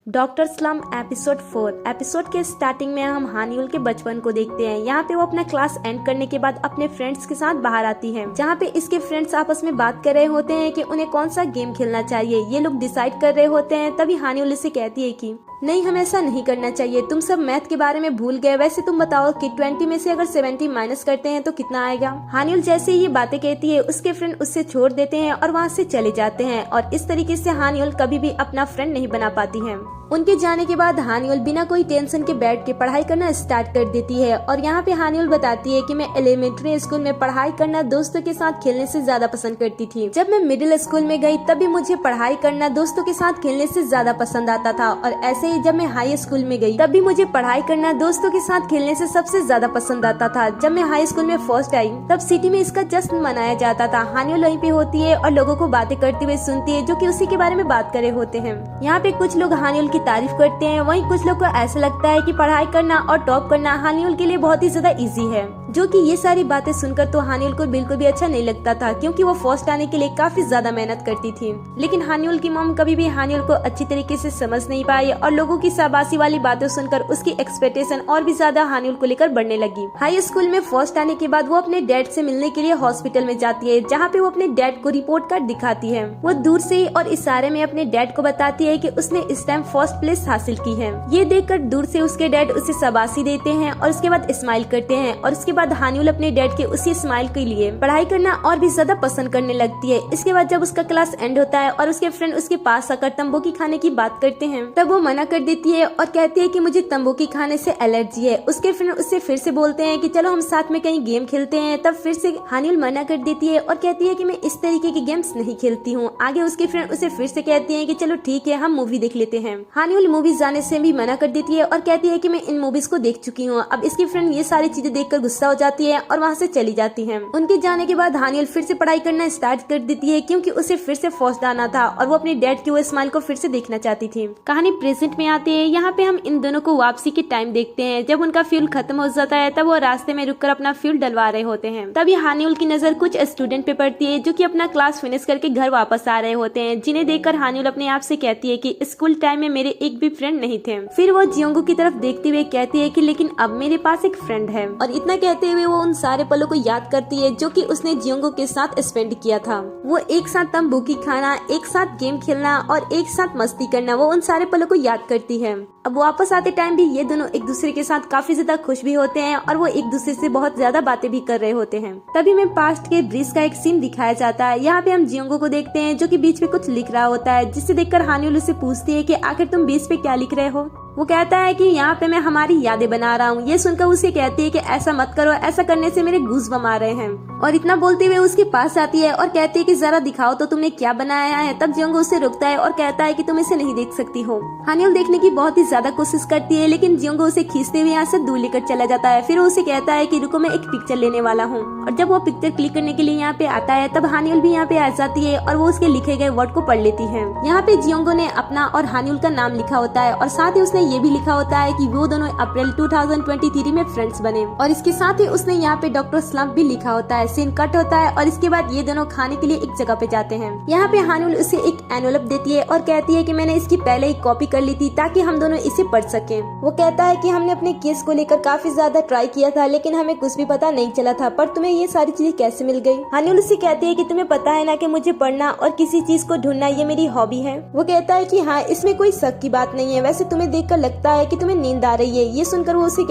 Doctor slum episode 4। Episode के starting में हम हानियुल के बचपन को देखते हैं। यहाँ पे वो अपना क्लास एंड करने के बाद अपने फ्रेंड्स के साथ बाहर आती है, जहाँ पे इसके फ्रेंड्स आपस में बात कर रहे होते हैं कि उन्हें कौन सा गेम खेलना चाहिए। ये लोग डिसाइड कर रहे होते हैं। तभी हानियुल इसे कहती है कि नहीं, हमें ऐसा नहीं करना चाहिए। तुम सब मैथ के बारे में भूल गए। वैसे तुम बताओ कि 20 में से अगर 70 माइनस करते हैं तो कितना आएगा। हानियुल जैसे ही ये बातें कहती है, उसके फ्रेंड उससे छोड़ देते हैं और वहाँ से चले जाते हैं। और इस तरीके से हानियुल कभी भी अपना फ्रेंड नहीं बना पाती है। उनके जाने के बाद हानियुल बिना कोई टेंशन के बैठ के पढ़ाई करना स्टार्ट कर देती है। और यहाँ पे हानियुल बताती है कि मैं एलिमेंट्री स्कूल में पढ़ाई करना दोस्तों के साथ खेलने से ज्यादा पसंद करती थी। जब मैं मिडिल स्कूल में गई तभी मुझे पढ़ाई करना दोस्तों के साथ खेलने से ज्यादा पसंद आता था। और ऐसे ही जब मैं हाई स्कूल में गई तब भी मुझे पढ़ाई करना दोस्तों के साथ खेलने से सबसे ज्यादा पसंद आता था। जब मैं हाई स्कूल में फर्स्ट आई तब सिटी में इसका जश्न मनाया जाता था। हानियुल वहीं पे होती है और लोगों को बातें करते हुए सुनती है, जो कि उसी के बारे में बात कर रहे होते हैं। यहाँ पे कुछ लोग हानियुल की तारीफ करते हैं, वहीं कुछ लोग को ऐसा लगता है कि पढ़ाई करना और टॉप करना हानियुल के लिए बहुत ही ज्यादा इजी है। जो कि ये सारी बातें सुनकर तो हानियुल को बिल्कुल भी अच्छा नहीं लगता था, क्योंकि वो फर्स्ट आने के लिए काफी ज्यादा मेहनत करती थी। लेकिन हानियुल की मॉम कभी भी हानियुल को अच्छी तरीके से समझ नहीं पाई और लोगों की शाबाशी वाली बातें सुनकर उसकी एक्सपेक्टेशन और भी ज्यादा हानियुल को लेकर बढ़ने लगी। हाई स्कूल में फर्स्ट आने के बाद वो अपने डैड से मिलने के लिए हॉस्पिटल में जाती है, जहाँ पे वो अपने डैड को रिपोर्ट कार्ड दिखाती है। वो दूर से ही और इशारे में अपने डैड को बताती है कि उसने इस टाइम फर्स्ट प्लेस हासिल की है। ये देखकर दूर से उसके डैड उसे शाबाशी देते हैं और उसके बाद स्माइल करते हैं। और उसके बाद हानियुल अपने डैड के उसी स्माइल के लिए पढ़ाई करना और भी ज्यादा पसंद करने लगती है। इसके बाद जब उसका क्लास एंड होता है और उसके फ्रेंड उसके पास आकर तंबाकू खाने की बात करते हैं, तब वो मना कर देती है और कहती है कि मुझे तंबाकू खाने से एलर्जी है। उसके फ्रेंड उससे फिर से बोलते हैं कि चलो हम साथ में कहीं गेम खेलते हैं। तब फिर से हानियुल मना कर देती है और कहती है कि मैं इस तरीके के गेम्स नहीं खेलती हूँ। आगे उसके फ्रेंड उसे फिर से कहती है कि चलो ठीक है, हम मूवी देख लेते हैं। हानियुल मूवीज जाने से भी मना कर देती है और कहती है कि मैं इन मूवीज को देख चुकी हूँ। अब इसकी फ्रेंड ये सारी चीजें देखकर गुस्सा हो जाती है और वहाँ से चली जाती है। उनके जाने के बाद हानियुल फिर से पढ़ाई करना स्टार्ट कर देती है, क्योंकि उसे फिर से फर्स्ट आना था और वो अपने डैड की वो स्माइल को फिर से देखना चाहती थी। कहानी प्रेजेंट में आती है। यहाँ पे हम इन दोनों को वापसी के टाइम देखते हैं। जब उनका फ्यूल खत्म हो जाता है तब वो रास्ते में रुककर अपना फ्यूल डलवा रहे होते हैं। तभी हानियुल की नजर कुछ स्टूडेंट पे पड़ती है, जो कि अपना क्लास फिनिश करके घर वापस आ रहे होते हैं, जिन्हें देखकर हानियुल अपने आप से कहती है कि स्कूल टाइम में मेरे एक भी फ्रेंड नहीं थे। फिर वो जियोंगू की तरफ देखते हुए कहती है कि लेकिन अब मेरे पास एक फ्रेंड है। और इतना कहते हुए वो उन सारे पलों को याद करती है जो कि उसने जियोंगू के साथ स्पेंड किया था। वो एक साथ तंबाकू खाना, एक साथ गेम खेलना और एक साथ मस्ती करना, वो उन सारे पलों को याद करती है। अब वापस आते टाइम भी ये दोनों एक दूसरे के साथ काफी ज्यादा खुश भी होते हैं और वो एक दूसरे से बहुत ज्यादा बातें भी कर रहे होते हैं। तभी में पास्ट के ब्रिज का एक सीन दिखाया जाता है। यहाँ पे हम जियोंगू को देखते हैं, जो कि बीच पे कुछ लिख रहा होता है, जिसे देखकर हानियुल उससे पूछती है कि आखिर तुम बीच पे क्या लिख रहे हो। वो कहता है कि यहाँ पे मैं हमारी यादें बना रहा हूँ। ये सुनकर उसे कहती है कि ऐसा मत करो, ऐसा करने से मेरे गूज़बम्स आ रहे हैं। और इतना बोलते हुए उसके पास आती है और कहती है कि जरा दिखाओ तो तुमने क्या बनाया है। तब जियोंगू उसे रोकता है और कहता है कि तुम इसे नहीं देख सकती हो। हानियुल देखने की बहुत ही ज्यादा कोशिश करती है, लेकिन जियोंगू उसे खींचते हुए यहाँ से दूर लेकर चला जाता है। फिर उसे कहता है कि रुको, मैं एक पिक्चर लेने वाला हूँ। और जब वो पिक्चर क्लिक करने के लिए यहाँ पे आता है, तब हानियुल भी यहाँ पे आ जाती है और वो उसके लिखे गए वर्ड को पढ़ लेती है। यहाँ पे जियोंगू ने अपना और हानियुल का नाम लिखा होता है और साथ ही उसने ये भी लिखा होता है कि वो दोनों अप्रैल 2023 में फ्रेंड्स बने। और इसके साथ ही उसने यहाँ पे डॉक्टर स्लम भी लिखा होता है। सीन कट होता है और इसके बाद ये दोनों खाने के लिए एक जगह पे जाते हैं। यहाँ पे हानियुल उसे एक एनवेलप देती है और कहती है कि मैंने इसकी पहले ही कॉपी कर ली थी ताकि हम दोनों इसे पढ़ सकें। वो कहता है कि हमने अपने केस को लेकर काफी ज्यादा ट्राई किया था, लेकिन हमें कुछ भी पता नहीं चला था, पर तुम्हें ये सारी चीजें कैसे मिल गई। हानियुल उसे कहती है कि तुम्हें पता है ना कि मुझे पढ़ना और किसी चीज को ढूंढना ये मेरी हॉबी है। वो कहता है कि हाँ, इसमें कोई शक की बात नहीं है। वैसे तुम्हें देखकर लगता है कि तुम्हें नींद आ रही है। ये सुनकर वो उसे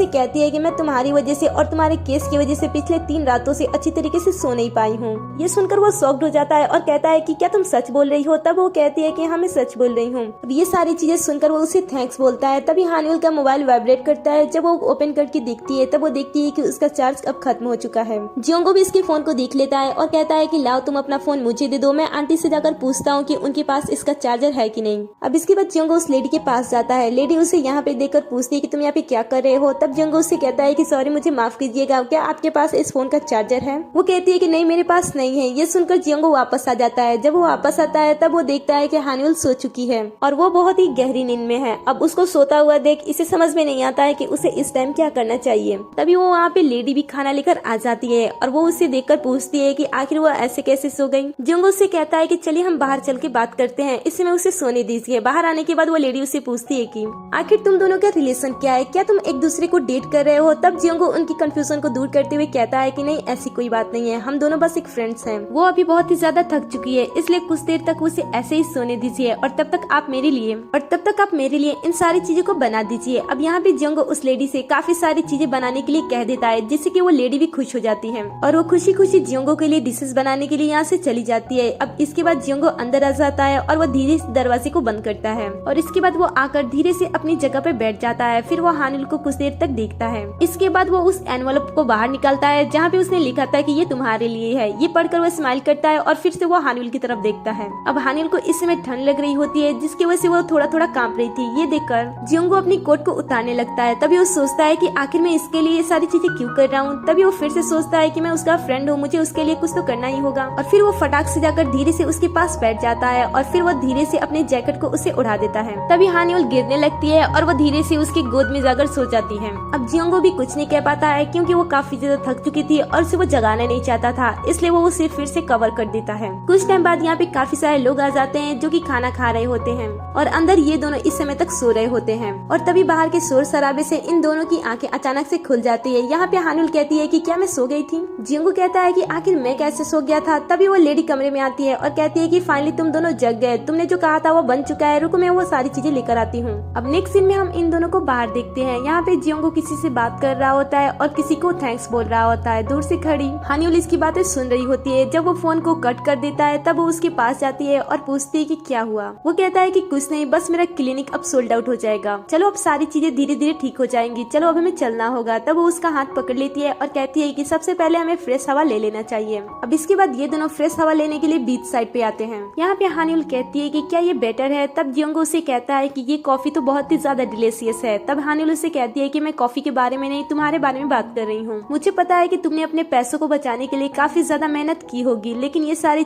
कहती है कि मैं तुम्हारी वजह से और तुम्हारे केस की वजह से पिछले 3 रातों से अच्छी तरीके से सो नहीं पाई हूँ। ये सुनकर वो शॉक्ड हो जाता है और कहता है कि क्या तुम सच बोल रही हो। तब वो कहती है कि हाँ, मैं सच बोल रही हूँ। अब ये सारी चीजें सुनकर वो उसे थैंक्स बोलता है। तभी हानियुल का मोबाइल वाइब्रेट करता है। जब वो ओपन करके देखती है तब वो देखती है कि उसका चार्ज अब खत्म हो चुका है। जियोंगू भी इसके फोन को देख लेता है और कहता है कि लाओ तुम अपना फोन मुझे दे दो, मैं आंटी से जाकर पूछता हूँ कि उनके पास इसका चार्जर है कि नहीं। अब इसके बाद जियोंगू उस लेडी के पास जाता है। लेडी उसे यहाँ पे देखकर पूछती है कि तुम यहाँ पे क्या कर रहे हो। तब जियोंगू उससे कहता है कि सॉरी, मुझे माफ कीजिएगा, क्या आपके आपके पास इस फोन का चार्जर है? वो कहती है कि नहीं मेरे पास नहीं है। ये सुनकर जियोंगो वापस आ जाता है। जब वो वापस आता है तब वो देखता है कि हानियुल सो चुकी है और वो बहुत ही गहरी नींद में है। अब उसको सोता हुआ देख इसे समझ में नहीं आता है कि उसे इस टाइम क्या करना चाहिए। तभी वो वहाँ पे लेडी भी खाना लेकर आ जाती है और वो उसे देखकर पूछती है कि आखिर वो ऐसे कैसे सो गई। जियोंगो उससे कहता है कि चलिए हम बाहर चल के बात करते हैं, इस समय उसे सोने दीजिए। बाहर आने के बाद वो लेडी उसे पूछती है कि आखिर तुम दोनों का रिलेशन क्या है, क्या तुम एक दूसरे को डेट कर रहे हो? तब जियोंगो उनकी कंफ्यूजन को दूर करते हुए कहता है कि नहीं ऐसी कोई बात नहीं है, हम दोनों बस एक फ्रेंड्स हैं। वो अभी बहुत ही ज्यादा थक चुकी है इसलिए कुछ देर तक उसे ऐसे ही सोने दीजिए और तब तक आप मेरे लिए इन सारी चीजों को बना दीजिए। अब यहाँ पे जियोंगो उस लेडी से काफी सारी चीजें बनाने के लिए कह देता है जिससे कि वो लेडी भी खुश हो जाती है और वो खुशी खुशी जियोंगो के लिए डिशेस बनाने के लिए यहाँ से चली जाती है। अब इसके बाद जियोंगो अंदर आ जाता है और वो धीरे से दरवाजे को बंद करता है और इसके बाद वो आकर धीरे से अपनी जगह पे बैठ जाता है। फिर वो हानियुल को कुछ देर तक देखता है। इसके बाद वो उस एनवलप को बाहर निकालता है जहाँ पे उसने लिखा था कि ये तुम्हारे लिए है। ये पढ़कर वो स्माइल करता है और फिर से वो हानियुल की तरफ देखता है। अब हानियुल को इस समय ठंड लग रही होती है जिसकी वजह से वो थोड़ा थोड़ा कांप रही थी। ये देखकर जियोंगो अपनी कोट को उतारने लगता है। तभी वो सोचता है कि आखिर मैं इसके लिए ये सारी चीजें क्यों कर रहा हूँ। तभी वो फिर से सोचता है कि मैं उसका फ्रेंड हूँ, मुझे उसके लिए कुछ तो करना ही होगा। और फिर वो फटाक से जाकर धीरे से उसके पास बैठ जाता है और फिर वो धीरे से अपने जैकेट को उसे उड़ा देता है। तभी हानियुल गिरने लगती है और वो धीरे से उसकी गोद में जाकर सो जाती है। अब जियोंगो भी कुछ नहीं कह पाता है क्योंकि वो काफी ज्यादा थक चुकी थी और उसे वो जगाना नहीं चाहता था, इसलिए वो उसे फिर से कवर कर देता है। कुछ टाइम बाद यहाँ पे काफी सारे लोग आ जाते हैं जो कि खाना खा रहे होते हैं और अंदर ये दोनों इस समय तक सो रहे होते हैं और तभी बाहर के शोर शराबे से इन दोनों की आंखें अचानक से खुल जाती है। यहाँ पे हानियुल कहती है कि क्या मैं सो गई थी? जियोंगो कहता है कि आखिर मैं कैसे सो गया था? तभी वो लेडी कमरे में आती है और कहती है कि फाइनली तुम दोनों जग गए, तुमने जो कहा था वो बन चुका है, रुको मैं वो सारी चीजें लेकर आती हूँ। अब नेक्स्ट सीन में हम इन दोनों को बाहर देखते हैं। यहाँ पे जियोंगो किसी से बात कर रहा होता है और किसी को थैंक्स बोल रहा होता है। दूर से खड़ी हानियुल इसकी बातें सुन रही होती है। जब वो फोन को कट कर देता है तब वो उसके पास जाती है और पूछती है कि क्या हुआ। वो कहता है कि कुछ नहीं, बस मेरा क्लिनिक अब सोल्ड आउट हो जाएगा, चलो अब सारी चीजें धीरे धीरे ठीक हो जाएंगी, चलो अब हमें चलना होगा। तब वो उसका हाथ पकड़ लेती है और कहती है कि सबसे पहले हमें फ्रेश हवा ले लेना चाहिए। अब इसके बाद ये दोनों फ्रेश हवा लेने के लिए बीच साइड पे आते हैं। यहाँ पे हानियुल कहती है कि क्या ये बेटर है? तब जियोंगो उसे कहता है कि ये कॉफी तो बहुत ही ज्यादा डिलीशियस है। तब हानियुल उसे कहती है कि मैं कॉफी के बारे में नहीं, तुम्हारे बारे में बात कर रही हूँ। मुझे पता है कि तुमने अपने पैसों को बचाने के लिए काफी ज्यादा मेहनत की होगी, लेकिन ये सारी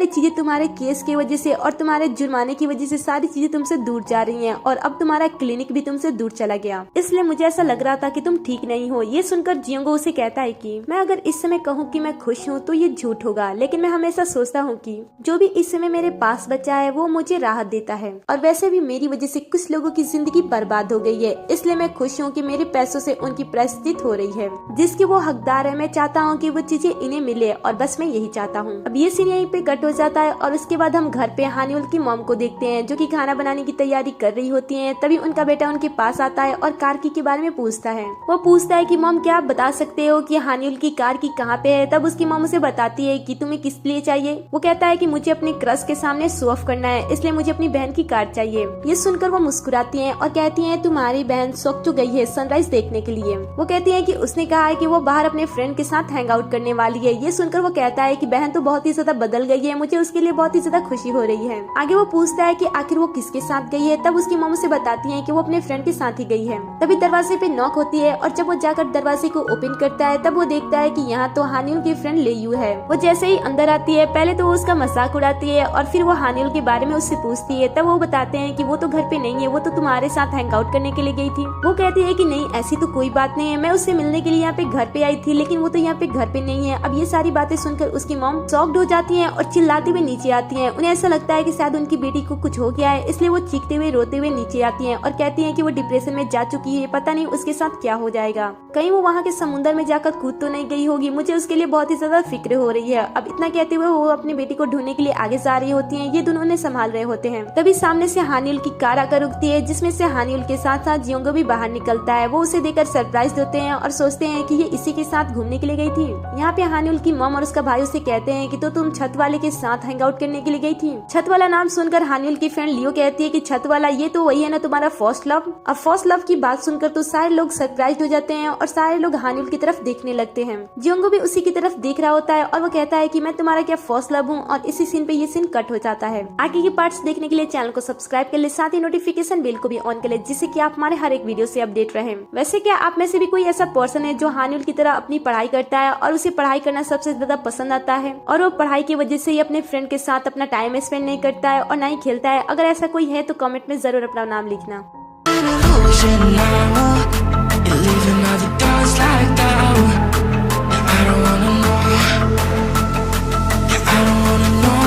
चीजें तुम्हारे केस की वजह से और तुम्हारे जुर्माने की वजह से सारी चीजें तुमसे दूर जा रही हैं और अब तुम्हारा क्लिनिक भी तुमसे दूर चला गया, इसलिए मुझे ऐसा लग रहा था कि तुम ठीक नहीं हो। ये सुनकर जियोंगो उसे कहता है कि मैं अगर इस समय कहूँ कि मैं खुश हूँ तो ये झूठ होगा, लेकिन मैं हमेशा सोचता हूँ कि जो भी इस समय मेरे पास बचा है वो मुझे राहत देता है और वैसे भी मेरी वजह से कुछ लोगों की जिंदगी बर्बाद हो गई है, इसलिए मैं खुश हूँ कि मेरे पैसों से उनकी परिस्थिति हो रही है जिसके वो हकदार है। मैं चाहता हूँ कि वो चीजें इन्हें मिले और बस मैं यही चाहता हूँ। अब ये सीन यहीं पे कट हो जाता है और उसके बाद हम घर पे हानियुल की मॉम को देखते हैं जो कि खाना बनाने की तैयारी कर रही होती हैं। तभी उनका बेटा उनके पास आता है और कार की के बारे में पूछता है। वो पूछता है कि मॉम क्या आप बता सकते हो कि हानियुल की कार की कहाँ पे है? तब उसकी मॉम उसे बताती है कि तुम्हें किस लिए चाहिए। वो कहता है कि मुझे अपने क्रश के सामने शो ऑफ करना है, इसलिए मुझे अपनी बहन की कार चाहिए। ये सुनकर वो मुस्कुराती है और कहती है तुम्हारी बहन शौक तो गई है सनराइज देखने के लिए। वो कहती है कि उसने कहा है कि वो बाहर अपने फ्रेंड के साथ हैंग आउट करने वाली है। ये सुनकर वो कहता है कि बहन तो बहुत ही ज्यादा बदल गई है, मुझे उसके लिए बहुत ही ज्यादा खुशी हो रही है। आगे वो पूछता है कि आखिर वो किसके साथ गई है? तब उसकी मॉम उसे बताती है कि वो अपने फ्रेंड के साथ ही गई है। तभी दरवाजे पे नॉक होती है और जब वो जाकर दरवाजे को ओपन करता है तब वो देखता है कि यहाँ तो हानियुल की फ्रेंड लेयू है। वो जैसे ही अंदर आती है पहले तो वो उसका मजाक उड़ाती है और फिर वो हानियुल के बारे में उससे पूछती है। तब वो बताते हैं कि वो तो घर पे नहीं है, वो तो तुम्हारे साथ हैंग आउट करने के लिए गई थी। वो कहती है कि नहीं ऐसी तो कोई बात नहीं है, मैं उससे मिलने के लिए यहाँ पे घर पे आई थी, लेकिन वो तो यहाँ पे घर पे नहीं है। अब ये सारी बातें सुनकर उसकी मॉम शॉक्ड हो जाती है और चिल्लाते हुए नीचे आती है। उन्हें ऐसा लगता है कि शायद उनकी बेटी को कुछ हो गया है, इसलिए वो चीखते हुए रोते हुए नीचे आती है और कहती है कि वो डिप्रेशन में जा चुकी है, पता नहीं उसके साथ क्या हो जाएगा, कहीं वो वहाँ के समुद्र में जाकर कूद तो नहीं गई होगी, मुझे उसके लिए बहुत ही ज्यादा फिक्र हो रही है। अब इतना कहते हुए वो अपनी बेटी को ढूंढने के लिए आगे जा रही होती है। ये दोनों उन्हें संभाल रहे होते हैं। तभी सामने से हानियुल की कार आकर रुकती है जिसमें से हानियुल के साथ साथ जियोंगो भी बाहर निकलता है। वो उसे देखकर सरप्राइज होते हैं और सोचते हैं कि ये इसी के साथ घूमने के लिए गई थी। यहाँ पे हानियुल की मॉम और उसका भाई उसे कहते हैं कि तो तुम छत वाले के साथ हैंग आउट करने के लिए गई थी। छत वाला नाम सुनकर हानियुल की फ्रेंड लियो कहती है कि छत वाला ये तो वही है ना तुम्हारा फर्स्ट लव। अब फर्स्ट लव की बात सुनकर तो सारे लोग सरप्राइज हो जाते हैं और सारे लोग हानियुल की तरफ देखने लगते हैं। जियोंगो भी उसी की तरफ देख रहा होता है और वो कहता है कि मैं तुम्हारा क्या फर्स्ट लव हूँ। और इसी सीन पे ये सीन कट हो जाता है। आगे के पार्ट्स देखने के लिए चैनल को सब्सक्राइब कर ले, साथ ही नोटिफिकेशन बेल को भी ऑन कर ले जिससे कि आप हमारे हर एक वीडियो से अपडेट रहें। वैसे क्या आप में से भी कोई ऐसा पर्सन पर्सन है जो हानिउल की तरह अपनी पढ़ाई करता है और उसे पढ़ाई करना सबसे ज्यादा पसंद आता है और वो पढ़ाई की वजह से ही अपने फ्रेंड के साथ अपना टाइम स्पेंड नहीं करता है और ना ही खेलता है। अगर ऐसा कोई है तो कमेंट में जरूर अपना नाम लिखना। I don't wanna know.